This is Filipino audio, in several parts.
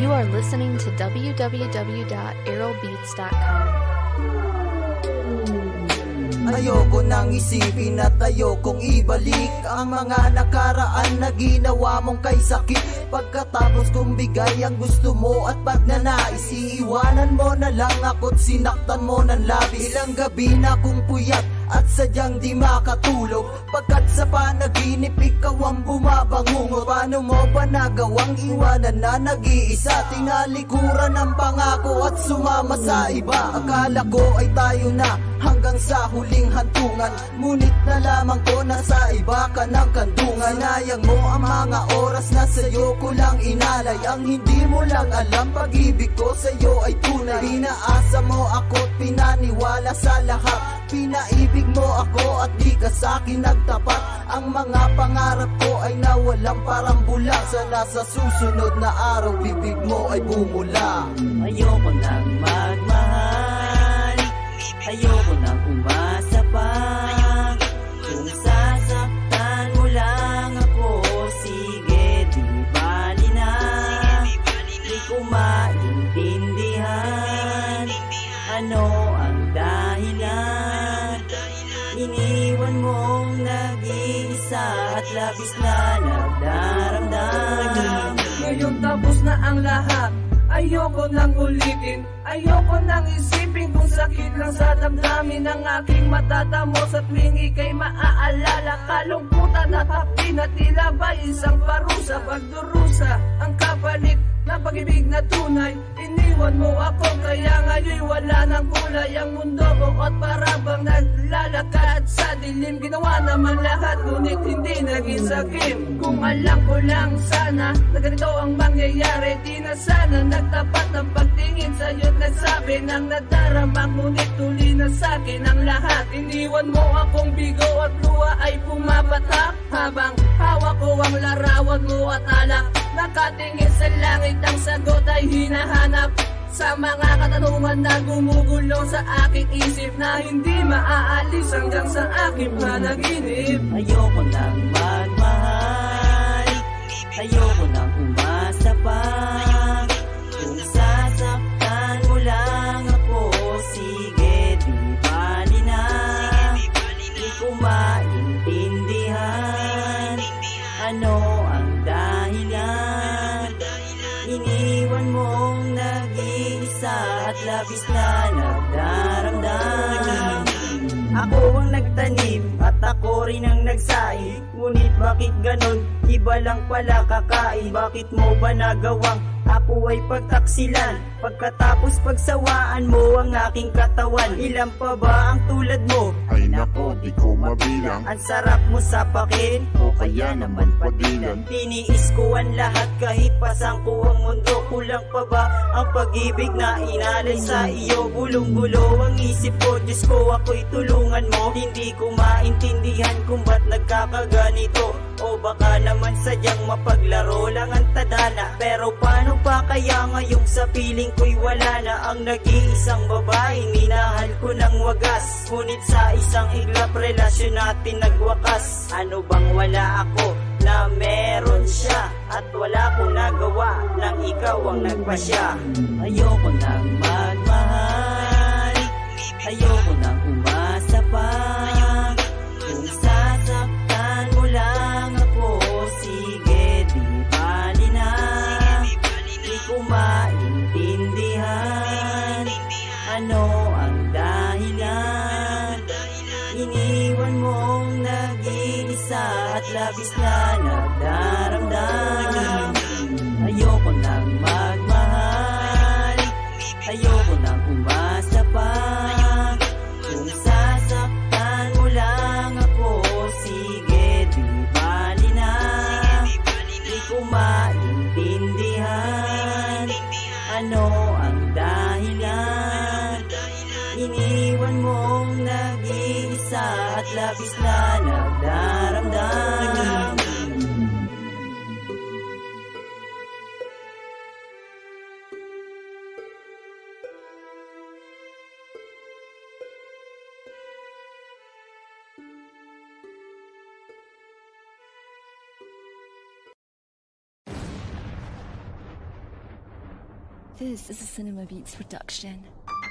You are listening to www.aerobeats.com. Ayoko nang isipin at ayokong ibalik ang mga nakaraan na ginawa mong kay sakit. Pagkatapos kong bigay ang gusto mo at pagnanais, iiwanan mo na lang ako't sinaktan mo ng labis. Ilang gabi na kong puyat at sadyang di makatulog, pagkat sa panaginip ikaw ang bumabangungot. Paano mo ba nagawang iwanan na nag-iisa? Tinalikuran ang pangako at sumama sa iba. Akala ko ay tayo na hanggang sa huling hantungan, ngunit nalaman ko na sa iba ka ng kandungan. Sinayang mo ang mga oras na sa'yo ko lang inalay. Ang hindi mo lang alam, pag-ibig ko sa'yo ay tunay. Pinaasa mo ako't pinaniwala sa lahat. Pinaibig mo ako at di ka sa'kin nagtapat. Ang mga pangarap ko ay nawalang parang bula. Sana sa susunod na araw bibig mo ay bumula. Ayoko nang magmahal, ayoko nang umasa pa. Kung sasaktan mo lang ako, sige di bali na. Di ko maintindihan ano ang dahilan. Iniwan mong nag-iisa at labis na nagdaramdam. Ngayon tapos na ang lahat, ayoko nang ulitin. Ayoko nang isipin kung sakit lang sa damdamin ng aking matatamos. At tuwing ika'y maaalala, kalungkutan at hapin at tila ba isang parusa. Pagdurusa ang kapalit na pag-ibig na tunay. Iniwan mo ako kaya ngayon wala nang kulay ang mundo ko. At parabang naglalakad sa dilim, ginawa naman lahat ngunit hindi naging sakim. Kung alam ko lang sana na ganito ang mangyayari, di na sana nagtapat ng pagtingin sa'yo't nagsabi ng nadarama. Ngunit tuli na sa'kin ang lahat. Iniwan mo akong bigo at luha ay pumapatak, habang hawak ko ang larawan mo at alak. Nakatingin sa langit, ang sagot ay hinahanap sa mga katanungan na gumugulo sa aking isip, na hindi maaalis hanggang sa aking panaginip. Ayoko nang magmahal, ayoko nang umasa pa. Kung sasaktan mo lang ako, sige di bali na. Di ko maintindihan ano ang dahilan. Iniwan mong nag-iisa at labis na nagdaramdam. Ako ang nagtanim at ako rin ang nagsaing, ngunit bakit ganon? Iba lang pala kakain. Bakit mo ba nagawang ako ay pagtaksilan? Pagkatapos pagsawaan mo ang aking katawan, ilan pa ba ang tulad mo? Ay nako, di ko mabilang. Ang sarap mo sa pakin, O kaya naman padilan. tiniis ko ang lahat kahit pasang ko ang mundo. Kulang pa ba ang pag-ibig na inalay sa iyo? Gulong-gulo ang isip ko, Diyos ko ako'y tulungan mo. Hindi ko maintindihan kung ba't nagkakaganito. O baka naman sadyang mapaglaro lang ang tadhana. Pero paano pa kaya ngayong sa piling ko'y wala na ang nag-iisang babae minahal ko ng wagas? Ngunit sa isang iglap relasyon natin nagwakas. Ano bang wala ako na meron siya? At wala kong nagawa nang ikaw ang nagpasya. Ayoko nang magmahal, ayoko nang umasa pa. Kung sasaktan mo lang ako, sige di bali na. Di ko maintindihan ano ang dahilan. Iniwan mong nag-iisa at labis na nagdaramdam. Ayoko nang magmahal, ayoko nang umasa pa. Kung sasaktan at labis na nagdaramdam. This is a Cinema Beats production.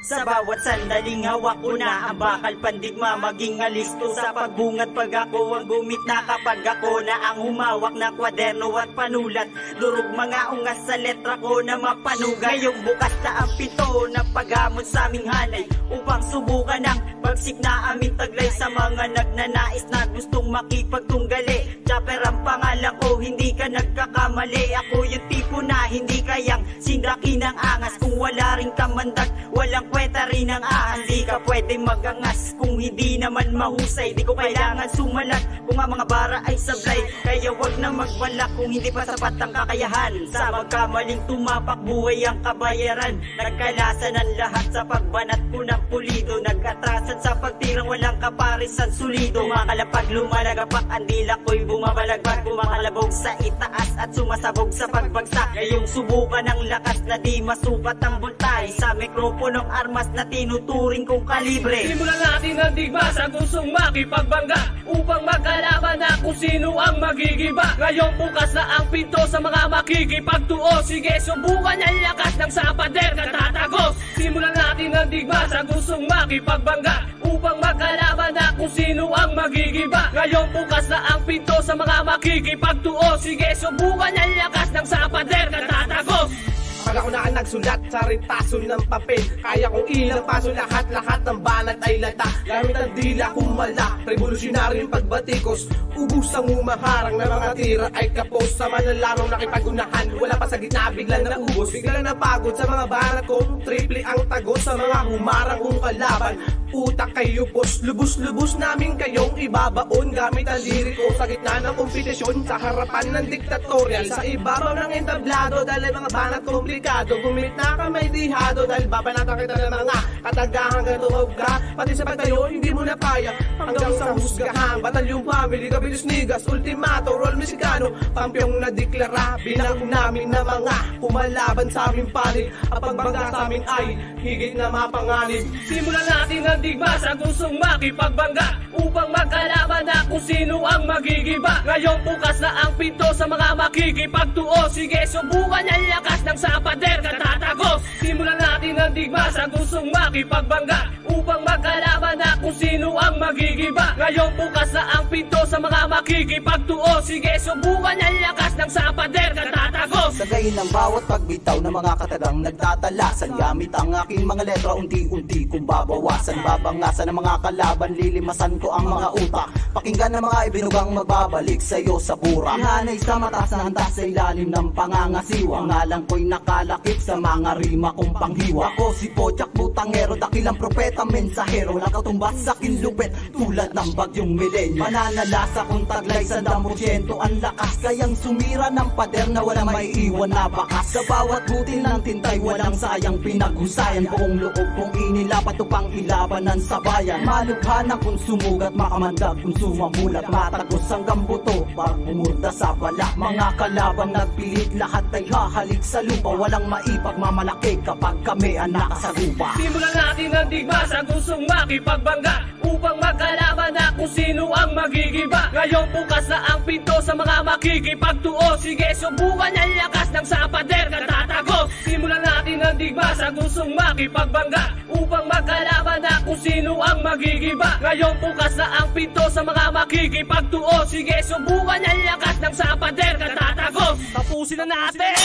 Sa bawat sandaling hawak ko na ang bakal pandigma, maging alisto sa pagbungat pag ako ang gumit na kapag ako na ang humawak ng kwaderno at panulat. Durog mga ungas sa letra ko na mapanugat. Ngayong bukas na ang pinto na paghamon sa aming hanay upang subukan ang bagsik na aming taglay sa mga nagnanais na gustong makipagtunggali. Chopper ang pangalan ko, hindi ka nagkakamali. Ako yung tipo na hindi kayang sindrakin ng angas. Kung wala rin kamandag, walang kwenta rin ang ahas. Di ka pwede magangas kung hindi naman mahusay. Di ko kailangan sumalat kung ang mga bara ay sablay. Kaya wag na magbalak kung hindi pa sapat ang kakayahan. Sa magkamaling tumapak buhay ang kabayaran. Nagkalasan ang lahat sa pagbanat ko ng pulido. Nagkatrasan sa pagtirang walang kaparisan sulido. Makalapag lumalagapak ang dila ko'y bumabalagbag. Kumakalabog sa itaas at sumasabog sa pagbagsak. Ngayong subukan ang lakas na di masukat ang buntay. Sa mikroponong armas na tinuturing kong kalibre. Simulan natin ang digma sa gustong makipagbangga upang magkalaban na kung sino ang magigiba. Ngayon bukas na ang pinto sa mga makikipagtuo. Sige, subukan ang lakas ng sapader na tatagos. Simulan natin ang digma sa gustong makipagbangga upang magkalaban na kung sino ang magigiba. Ngayon bukas na ang pinto sa mga makikipagtuo. Sige, subukan ang lakas ng sapader na tatagos. Pag ako na ang nagsulat sa ritason ng papel, kaya kong ilang paso lahat-lahat ng banat ay lata. Gamit ang dila kumala, revolusyonary yung pagbatikos. Ubus ang umaharang na mga tira ay kapos. Sa manlalarong nakipagunahan, wala pa sa gitna biglang naubos. Biglang napagod sa mga banat kong triple ang tagos. Sa mga humarang kong kalaban, utak kayo pos. Lubos-lubos namin kayong ibabaon gamit ang liriko sa gitna ng kompetisyon. Sa harapan ng diktatorial, sa ibabaw ng entablado, dahil mga banat komplikado. Gumit na kamay dihado dahil babanatan kita ng mga katagahan hanggang tumawag ka. Pati sa pagtayo hindi mo na kaya hanggang sa husgahan. Batalyong family, Kabilis Nigas, Ultimato, Roll Mexicano, pampyong nadeklara. Bilang namin na mga kumalaban sa aming panig. Ang pagbangga sa amin ay higit na mapanganib. Simulan natin ang digma sa gustong makipagbangga upang magkalaban na kung sino ang magigiba. Ngayon bukas na ang pinto sa mga makikipagtuo. Sige, subukan ang lakas ng sapader na tatagos. Simulan natin ang digma sa gustong makipagbangga upang magkalaban na kung sino ang magigiba. Ngayon bukas na ang pinto sa mga makikipagtuo. Sige, subukan ang lakas ng sapader na tatagos. Sagayin ang bawat pagbitaw ng mga katagang nagtatalasan. Gamit ang aking mga letra, unti-unti kong babawasan. Babangasan ng mga kalaban, lilimasan ko ang mga utak. Pakinggan ng mga ibinugang magbabalik sa'yo sa bura. Hanay sa mataas na handa sa ilalim ng pangangasiwa. Ngalan ko'y nakalakip sa mga rima kong panghiwa. Ako si Bojack Butangero, dakilang propeta, mensahero. Nakatumbas sa kinlupet tulad ng bagyong milenyo. Mananalasa kong taglay sa 100% ang lakas. Kayang sumira ng pader na walang may iwan na bakas. Sa bawat butil ng tintay walang sayang pinaghusayan. Buong loob kong inilapat upang ilabanan sa bayan. Malughan kung sumugat, makamandag kung sumamulat. Matagos hanggang buto pag umurda sa bala. Mga kalabang nagpilit, lahat ay hahalik sa lupa. Walang maipagmamalaki kapag kami ang nakasagupa. Simulan natin ang digma sa gustong makipagbangga upang magkalaban na kung sino ang magigiba. Ngayon bukas na ang pinto sa mga makikipagtuo. Sige, subukan ang lakas ng sapader na tatagos. Simulan natin ang digma sa gustong makipagbangga upang magkalaban na kung sino ang magigiba. Ngayon bukas na ang pinto sa mga makikipagtuo. Sige, subukan ang lakas ng sapader na tatagos. Tapusin na natin!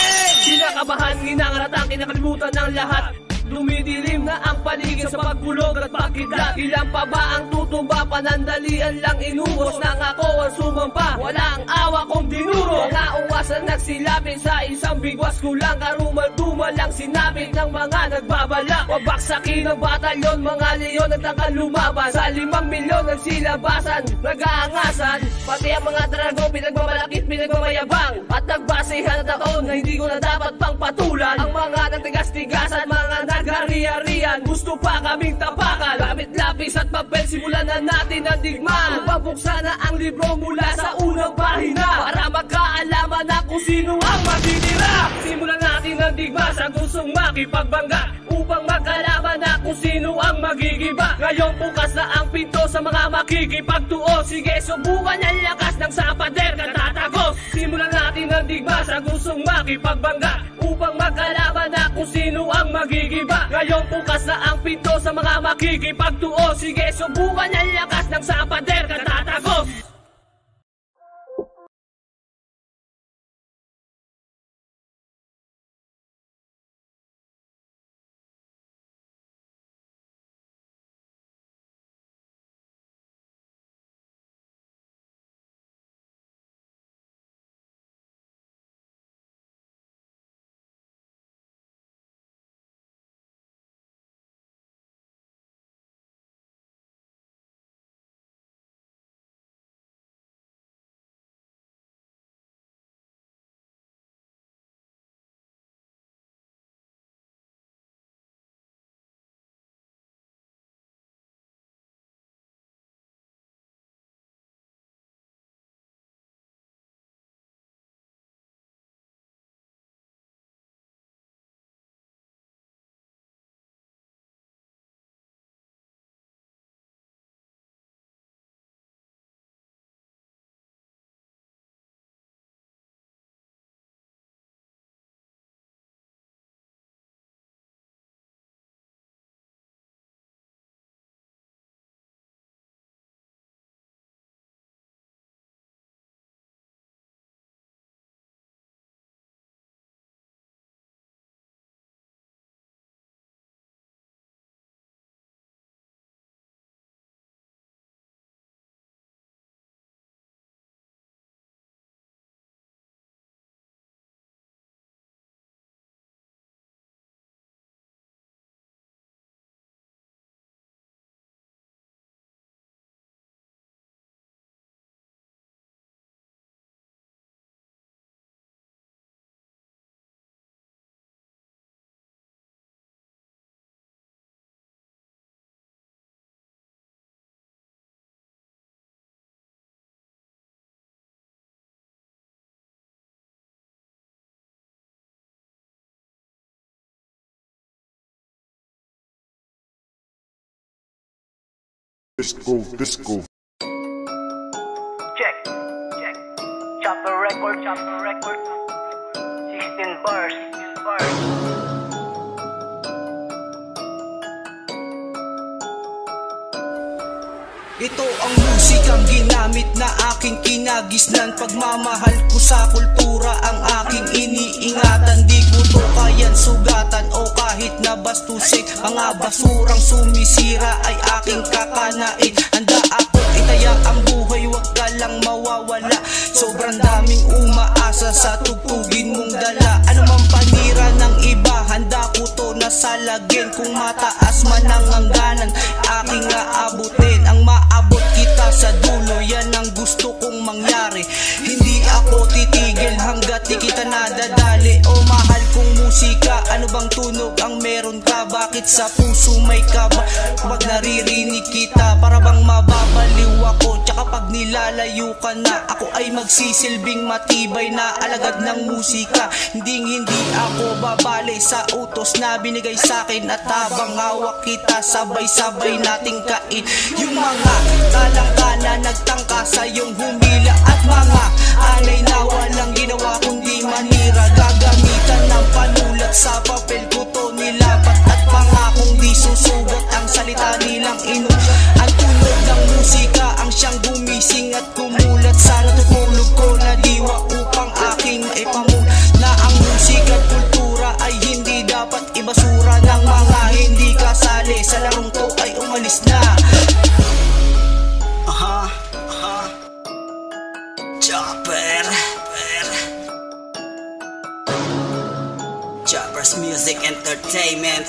Kinakabahan, ginangaratang, kinakalimutan ng lahat. Dumidilim na ang paligid sa pagkulog at pagkidlat. Ilan pa ba ang tutumba? Panandalian lang inuos. Nang ako ang sumampa, wala ang awa kong dinuro. Mga uwasan nagsilapin sa isang bigwas. Kulang karumal-dumal lang sinapit ng mga nagbabala. Wabaksakin ang batalyon, mga leon nagtangkal lumaban. Sa 5 milyon nagsilabasan, nag-aangasan. Pati ang mga drago pinagmamalakit, pinagmamayabang. At At nagbasehan at ako na hindi ko na dapat pang patulan ang mga nagtigas-tigas at mga naghari-harian. Gusto pa kaming tapakan gamit lapis at papel, simulan na natin ang digmaan. Pabuksan na ang libro mula sa unang pahina para magkaalaman na kung sino ang matitira. Simulan natin ang digma sa gustong makipagbangga upang magkalaman na kung sino ang magigiba. Ngayon bukas na ang pinto sa mga makikipagtuo. Sige, subukan ang lakas ng sapader katatagos. Simulan natin ang digma sa gustong makipagbangga upang magkalaman na kung sino ang magigiba. Ngayon bukas na ang pinto sa mga makikipagtuo. Sige, subukan ang lakas ng sapader katatagos. Disco, disco. Check. Chopper record. 16 bars. Ito ang musikang ginamit na aking kinagisnan. Pagmamahal ko sa kultura ang aking iniingatan. Di ko to kayan sugatan o kahit na bastusin. Mga basurang sumisira ay aking kakanain. Handa ako itaya ang buhay, wag ka lang mawawala. Sobrang daming umaasa sa tugtugin mong dala. Ano mang panira ng iba, handa ko to nasalagin. Kung mataas man ang hangganan, aking aabutin. Ang maabot kita sa dulo, yan ang gusto kong mangyari. Hindi ako titigil hanggat di kita nadadali. O mahal kong musika, ano bang tunog ang meron ka? Bakit sa puso may kaba? Pag naririnig kita, para bang mababaliw ako. Tsaka pag nilalayo ka na, ako ay magsisilbing matibay na alagad ng musika. Hindi ako babali sa utos na binigay sa'kin. At habang hawak kita, sabay-sabay nating kain. Yung mga talangka na nagtangka sa iyong humila. At mga alay na walang ginawa kundi manira. Gagamitan ng panulat sa papel ko to nilapat. At pangakong di susugat ang salita nilang inom. Ang tunog ng musika ang siyang gumising at kumulat sa natutulog ko na diwa upang aking maipamun. Na ang musika at kultura ay hindi dapat ibasura. Ng mga hindi kasali sa larong to ay umalis na. Chopper's Music Entertainment.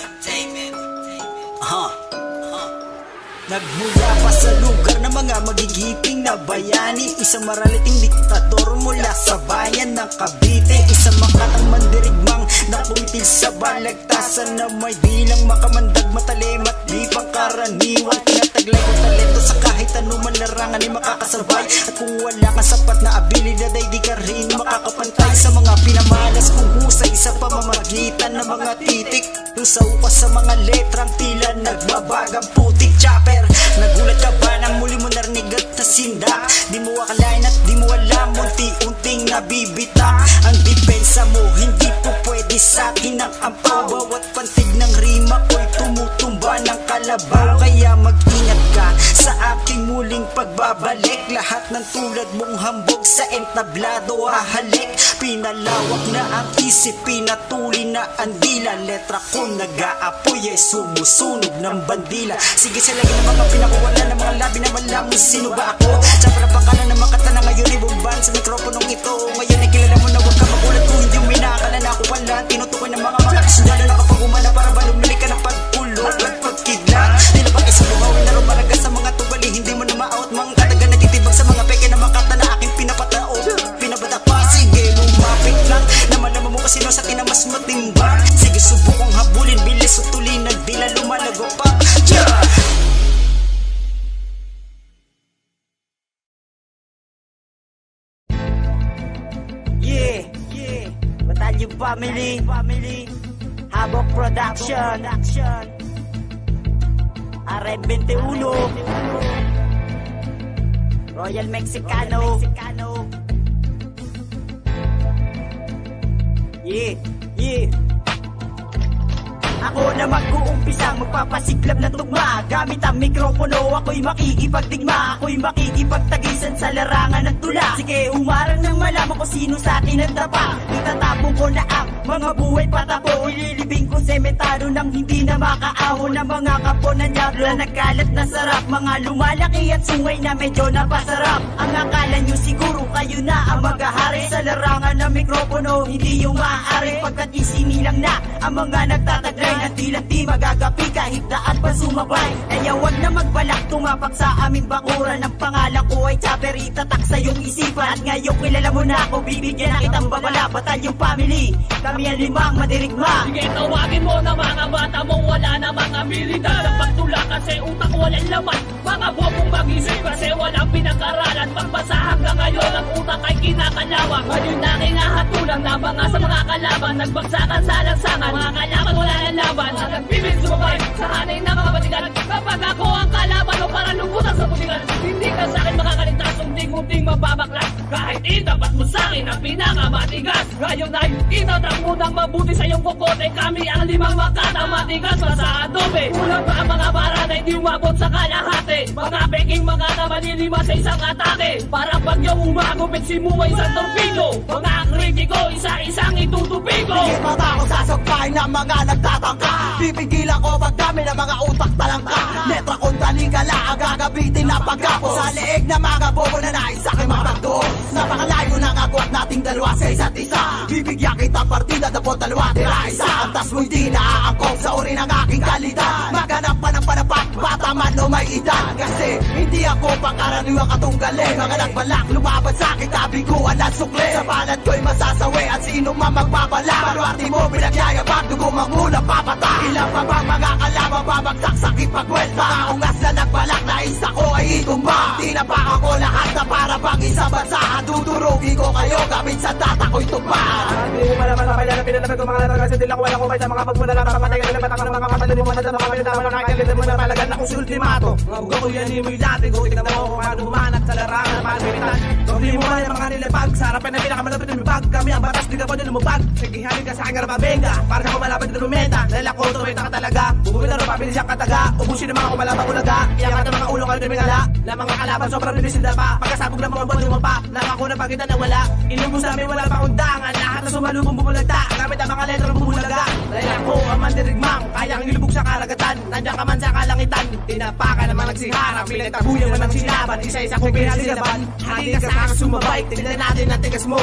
Nagmula pa sa lugar ng mga magigiping na bayani, isang maraliting diktador mula sa bayan na ng Cavite, isang makatang mandirigmang napuntil sa balagtasan na may bilang makamandag, matalim at di pangkaraniwan. Tinataglay ko talento sa kahit anuman larangan ay makakasabay, at kung wala kang sapat na abilidad ay di ka rin makakapantay sa mga pinamalas kung husay sa pamamagitan ng mga titik. Lusaw ka sa mga letrang tila nagbabagang putik. Chopper, nagulat ka ba nang muli mo narinig at nasindak? Di mo akalain at di mo alam, unti-unting nabibitak ang depensa mo. Hindi po pwede sa akin ang ampaw, bawat pantig ng rima ko'y tumutumba ng kalabaw. Kaya mag-ingat ka sa aking muling pagbabalik. Lahat ng tulad mong hambog sa entablado hahalik. Pinalawak na ang isip, pinatuli na ang dila. Letra ko nag-aapoy ay sumusunog ng bandila. Sige sa lagi ng mga pinakuwala ng mga labi na malaman sino ba ako. Sa parapangalan ng makata na ngayon ay bumban sa mikroponong ito. Ngayon ay kilala mo na huwag ka magulat kung hindi mo minakala na ako pala tinutukoy ng mga sundalo na kapag umana para ba lumili ka ng pagpulot at pagkidlat. Nilapat ka sa buhawin na rumaraga sa mga tubali, hindi mo na ma-out mga kataga natitibag sa mga peke na makata na aking pinapatao. Pinabata pa, sige lumapit lang na malaman mo kasi no sa akin na mas matimbang. Sige subukong habulin, bilis utulin ng dila lumalago pa. Yeah, Batalyon Family, Habok Production, RM21, Royal Mexicano. Yeah. Ako na mag-uumpisang magpapasiklab ng tugma. Gamit ang mikropono, ako'y makikipagdigma. Ako'y makikipagtagisan sa larangan ng tula. Sige, umarang nang malaman ko sino sa akin ang tapa. Itatapong ko na ang mga buhay patapo. Ililibing ko sementado nang hindi na makaahon ng mga kapo na nyabla. Nagkalat na sarap, mga lumalaki at sungay na medyo napasarap. Ang akala nyo siguro kayo na ang maghahari sa larangan ng mikropono. Hindi yung maaari pagkat isinilang na ang mga nagtatagray na di magagapi kahit daan pa sumabay. Kaya wag na magbalak tumapak sa aming bakuran. Ang pangalan ko ay Chopper, itatak sa iyong isipan. At ngayon kilala mo na ako, bibigyan na kitang babala. Batalyon Family, kami ang limang madirigma. Sige, tawagin mo na mga bata mong wala na mga abilidad. Ang pagtula kasi utak walang laman. Mga bobong mag-isip kasi walang pinag-aralan. Pagbasa hanggang ngayon ang utak ay kinakalawang. Ngayon na kinahatulang na mga sa mga kalaban. Nagbagsakan sa lansangan, mga kalaban wala ng laban. At nagbibil sumabay sa hanay na mga batigan. Kapag ako ang kalaban o para lumutan sa putigan, hindi ka sa akin makakaligtas, unting-unting mababaklas. Kahit itapat mo sa akin ang pinakamatigas. Ngayon ay itatak mo ng mabuti sa iyong kokote. Kami ang limang makatang matigas pa sa adobe. Kulang pa ang mga barada, hindi umabot sa kalahati. Mga peking mga namanilima sa isang atake. Para pag yung umagupit si Muwa isang torpedo. Mga kritiko, isa-isang itutupigo. Higit mata ako sasakbahin ng mga nagtatangka. Pipigilan ko pagdami ng mga utak talangka. Letra kong talikala, ang gagabitin na pagkapo. Sa leeg na mga bobo na nais aking mapagdo. Napakalayo ng agwat nating dalawa sa isa't isa. Bibigyan kita partida, dapot dalawa tira isa. Antas mo'y di naaangkong sa uri ng aking kalidad. Maghanap pa ng panapat, bata man o may edad. Kasi hindi ako pangkaraniwang katunggaling. Mga nagbalak, lumaban sa akin, tabi ko ang sukli. Sa balat ko'y masasawi at sino man magpapala. Paruarte mo pinagyayabag, dugo manguna papata. Ilang pa bang mga kalaban babagsak sa kipagwelta. Kaungas na nagbalak na isa ko ay itumba. Tinapakan ko lahat na para bang isang bansa. Dudurugin ko kayo gamit sa data ko'y tumba. Hindi mo malaman kapila na pinalapag ko mga laban. Kasi di lang wala ko sa mga pagmula lang. Kapatay ka na batang ng mga kapatid mo. Sa mga pinitama na kakalitin mo na palagan ako sa ultimato. Mga buga ko yan imoy dati ko. Tignan mo kung paano bumanat sa larangan. Pagpilitan hindi mo man yung mga nilipag. Sa harapan na pinakamalapit ng bibag. Kami ang batas, di ka po din lumubag. Sige halin ka sa aking arapabenga. Para sa kumalapit na lumeta. Dahil ako tumita ka talaga. Bumibila rin pabilis ang kataga. Ubusin ng mga kumalabang ulaga. Iyakat ng mga ulo kayo tumingala. Na mga kalaban sobrang bibisinda pa. Pagkasabog ng mga buwan pa. Nang ako na pagitan na wala. Inumbos namin wala pa undangan. Lahat na sumalubong bumulagta. Gamit ang mga letra bumulaga. Dahil ako ang mandirigmang. Kayang ilubog sa karagatan. Nandiyan ka man sa kalangitan. Tinapakan naman nagsiharap. Pinagtabuyan mo ng silaban. Isa-isa kong pinasilaban. Hindi ka sa akin sumabay. Tignan natin ang tigas mo.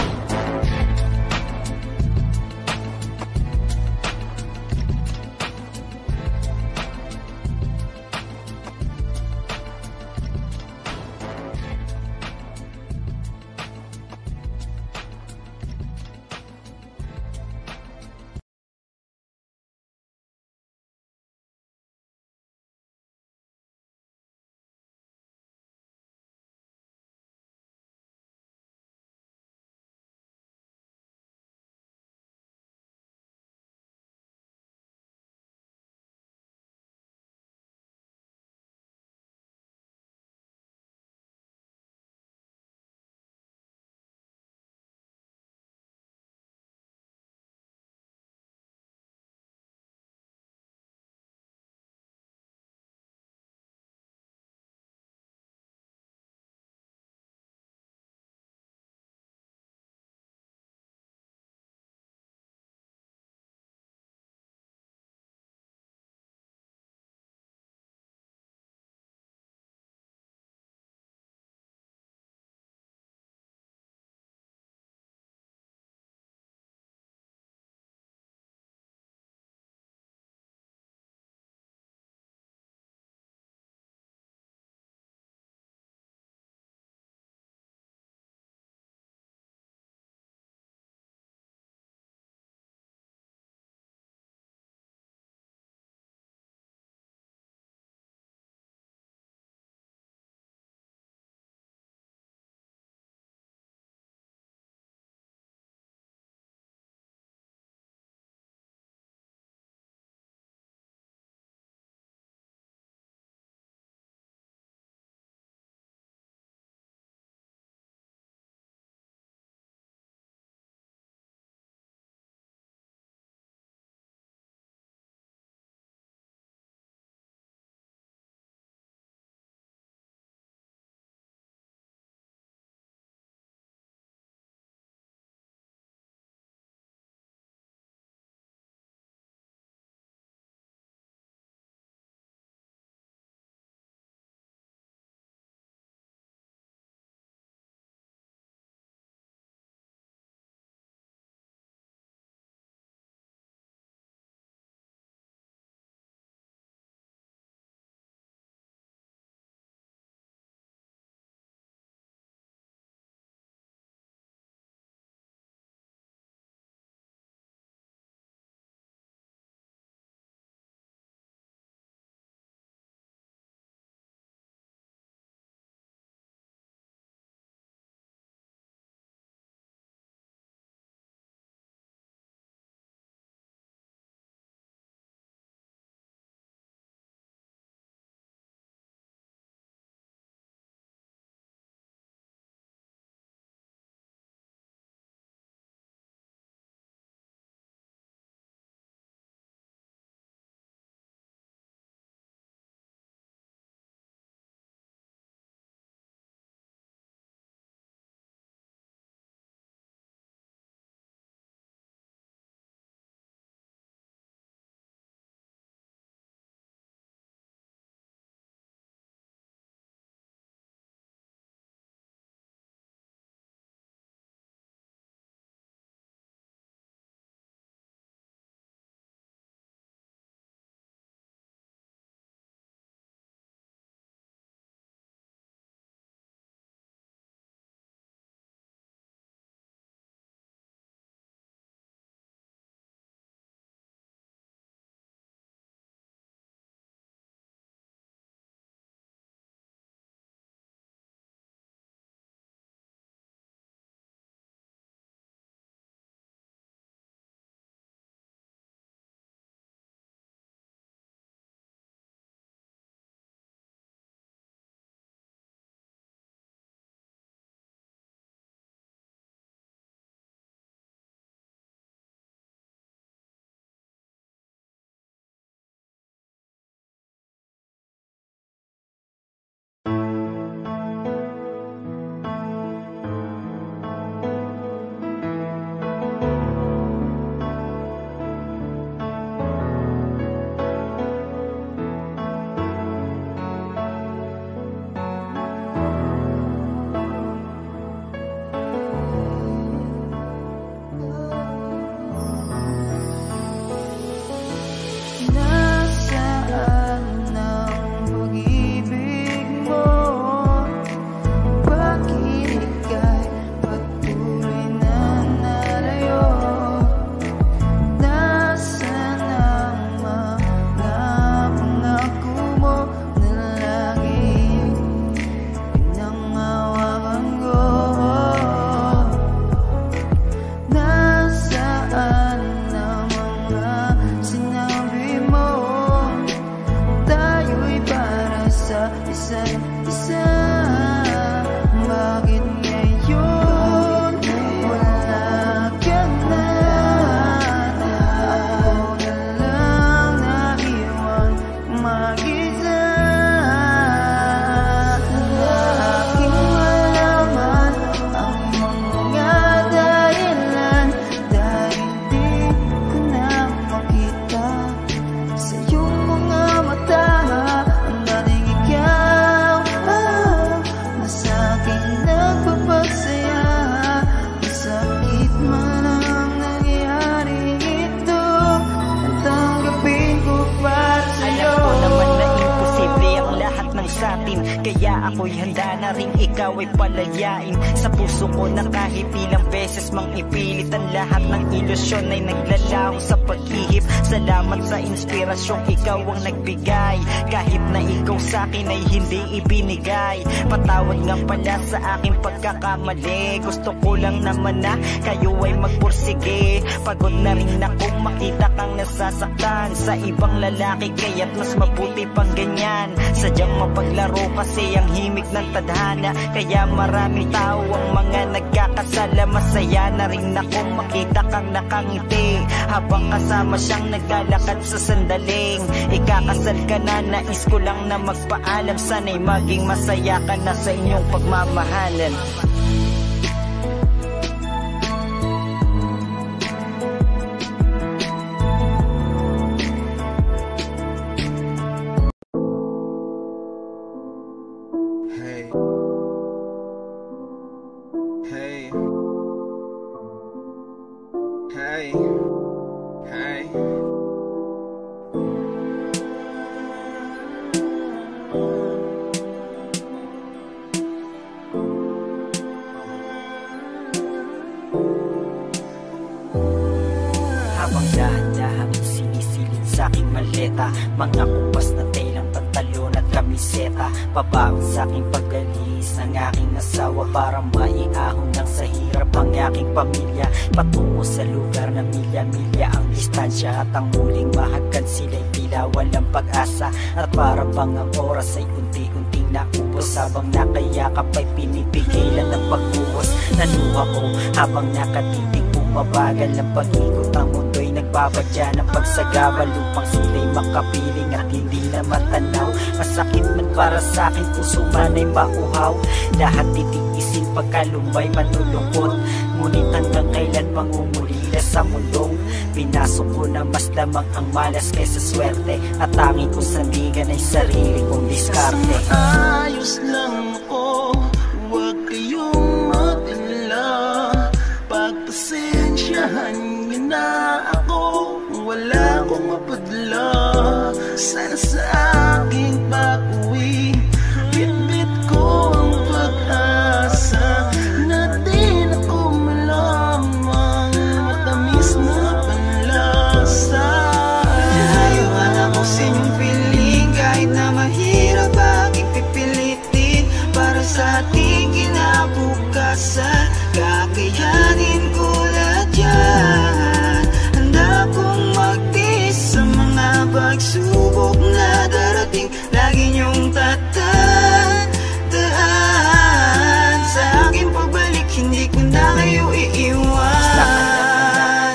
kaya ako'y handa na rin ikaw ay palayain. Sa puso ko na kahit ilang beses mang ipilit, ang lahat ng ilusyon ay naglalaho sa pag-ihip. Salamat sa inspirasyong ikaw ang nagbigay, kahit na ikaw sa'kin ay hindi ibinigay. Patawad nga pala sa aking pagkakamali, gusto ko lang naman na kayo ay magpursige. Pagod na rin akong makita kang nasasaktan sa ibang lalaki, kaya't mas mabuti pang ganyan. Sadyang mapaglaro kasi ang himig ng tadhana, kaya maraming tao ang mga nagkakasala. Masaya na rin akong makita kang nakangiti habang kasama siyang naglalakad sa sandaling ikakasal ka na. Nais ko lang na magpaalam, sana'y maging masaya ka na sa inyong pagmamahalan. Habang dahan-dahan sinisilid sa aking maleta, mga kupas na telang pantalon at kamiseta, pabaon sa aking pag-alis ng aking asawa para maiahon ng sa hirap ang aking pamilya. Patungo sa lugar na milya-milya ang distansya, at ang muling mahagkan sila'y tila walang pag-asa. At para bang ang oras ay unti-unting naubos, habang nakayakap ay pinipigilan ng pag-uwas. Nanuha ko habang nakatitig, mabagal ang pag-ikot, ang mundo'y nagbabadya ng pagsagabal upang sila'y makapiling at hindi na matanaw. Masakit man para sa'kin, puso man ay mauhaw, lahat titiisin pagkalumbay manulungkot. Ngunit hanggang kailan mangungulila sa mundong pinasok ko na mas lamang ang malas kaysa swerte, at tanging kong sandigan ay sarili kong diskarte. Ayos lang ako, huwag kayong matila, pagpasensyahan niyo na ako, wala akong mapadala. Sana sa aking pag-uwi, bit-bit ko ang pag-asa, na di na ko malamang matamis na panlasa. Layo man ako sa inyong piling, kahit na mahirap aking pipilitin para sa ating kinabukasan. Kakayanin ko lahat yan, handa kong magtiis sa mga pagsubok na darating. Lagi niyong tatandaan, sa aking pagbalik hindi ko na kayo iiwan.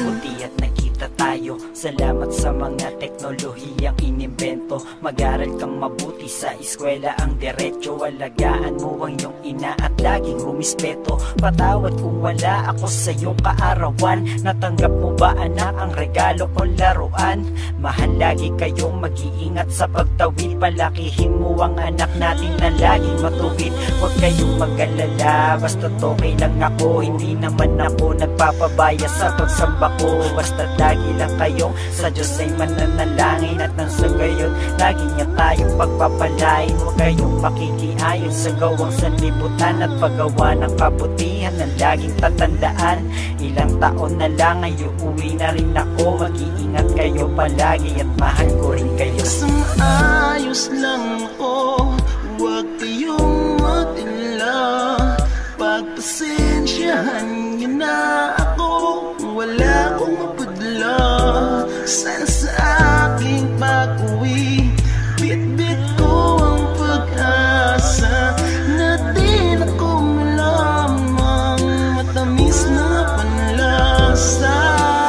Puti at nakita tayo, salamat sa mga teknolohiyang inimbento. Mag-aral kang mabuti sa eskwela ang diretso, alagaan mo ang iyong ina at laging rumispeto. Patawad kung wala ako sa iyong kaarawan, natanggap mo ba anak ang regalo kong laruan? Mahal lagi kayong mag-iingat sa pagtawid, palakihin mo ang anak natin na laging matuwid. Huwag kayong mag-alala, basta okay lang ako, hindi naman ako nagpapabaya sa pagsamba ko. Basta lagi lang kayong sa Diyos ay mananalangin, at nang sa gayon lagi niya tayong pagpapalain. Huwag kayong makikiayon sa gawang sanlibutan, at paggawa ng kabutihan ang laging tatandaan. Ilang taon na lang ay uuwi na rin ako, mag-iingat kayo palagi at mahal ko rin kayo. Ayos lang ako, huwag kayong matila, pagpasensyahan niyo na ako, wala akong mapadala. Sana sa aking pag-uwi, bit-bit ko ang pag-asa, na di na ko malamang matamis na panlasa.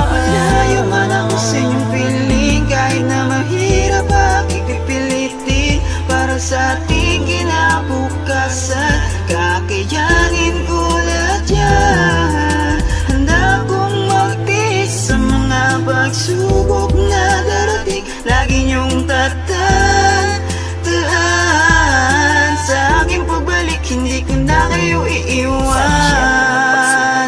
Malayo man ako sa inyong piling, kahit na mahirap aking pipilitin para sa ating kinabukasan. Kakayanin ko lahat yan, handa kong magtiis sa mga pagsubok na darating. Lagi niyong tatandaan, sa aking pagbalik hindi ko na kayo iiwan.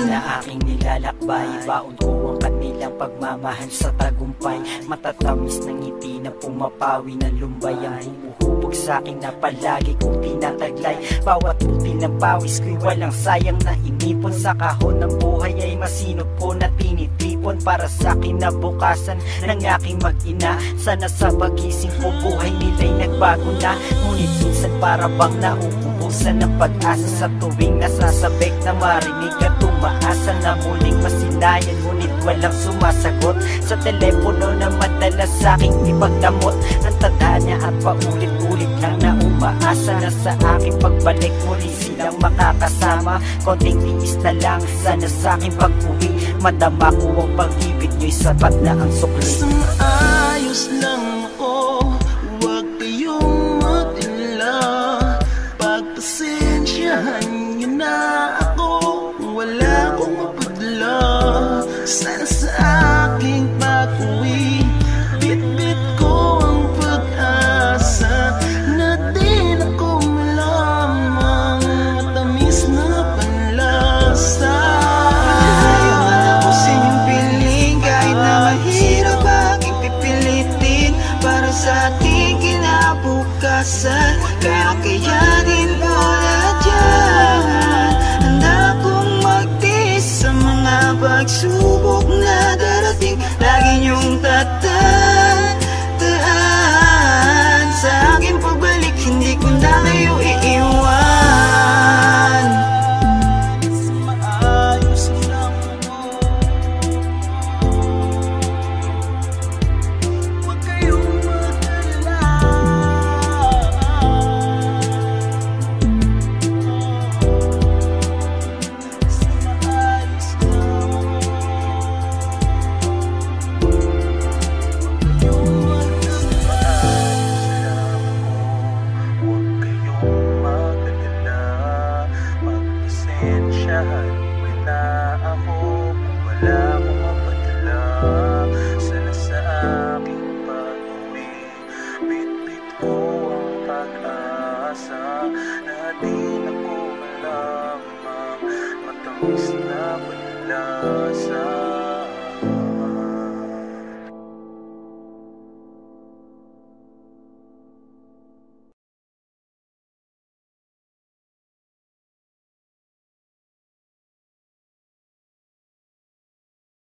Na aking nilalakbay, baon ko ang kanilang pagmamahal sa tagumpay. Matatamis ng ngiti na pumapawi ng lumbay, ang humuhubog Huwag sa'kin na palagi kong tinataglay. Bawat puti ng pawis ko'y walang sayang na inipon. Sa kahon ng buhay ay masinop ko na tinitipon para sa'kin na bukasan ng aking mag-ina. Sana sa pagising ko buhay nila'y nagbago na. Ngunit minsan para bang nauubusan ng pag-asa sa tuwing nasasabik na marinig at umaasa na muling masinayan. Ngunit walang sumasagot sa telepono na madalas sa'king ipagdamot. Ang tadhana at paulit-ulit lang na umaasa na sa aking pagbalik muli silang makakasama. Konting tiis na lang sana sa'king pag-uwi. Madama ko ang pag-ibig nyo'y sapat na ang sukli. Ayos lang ako, huwag kayong mag-alala. Pagpasensyahan nyo na ako, wala akong mapadala. Sana sa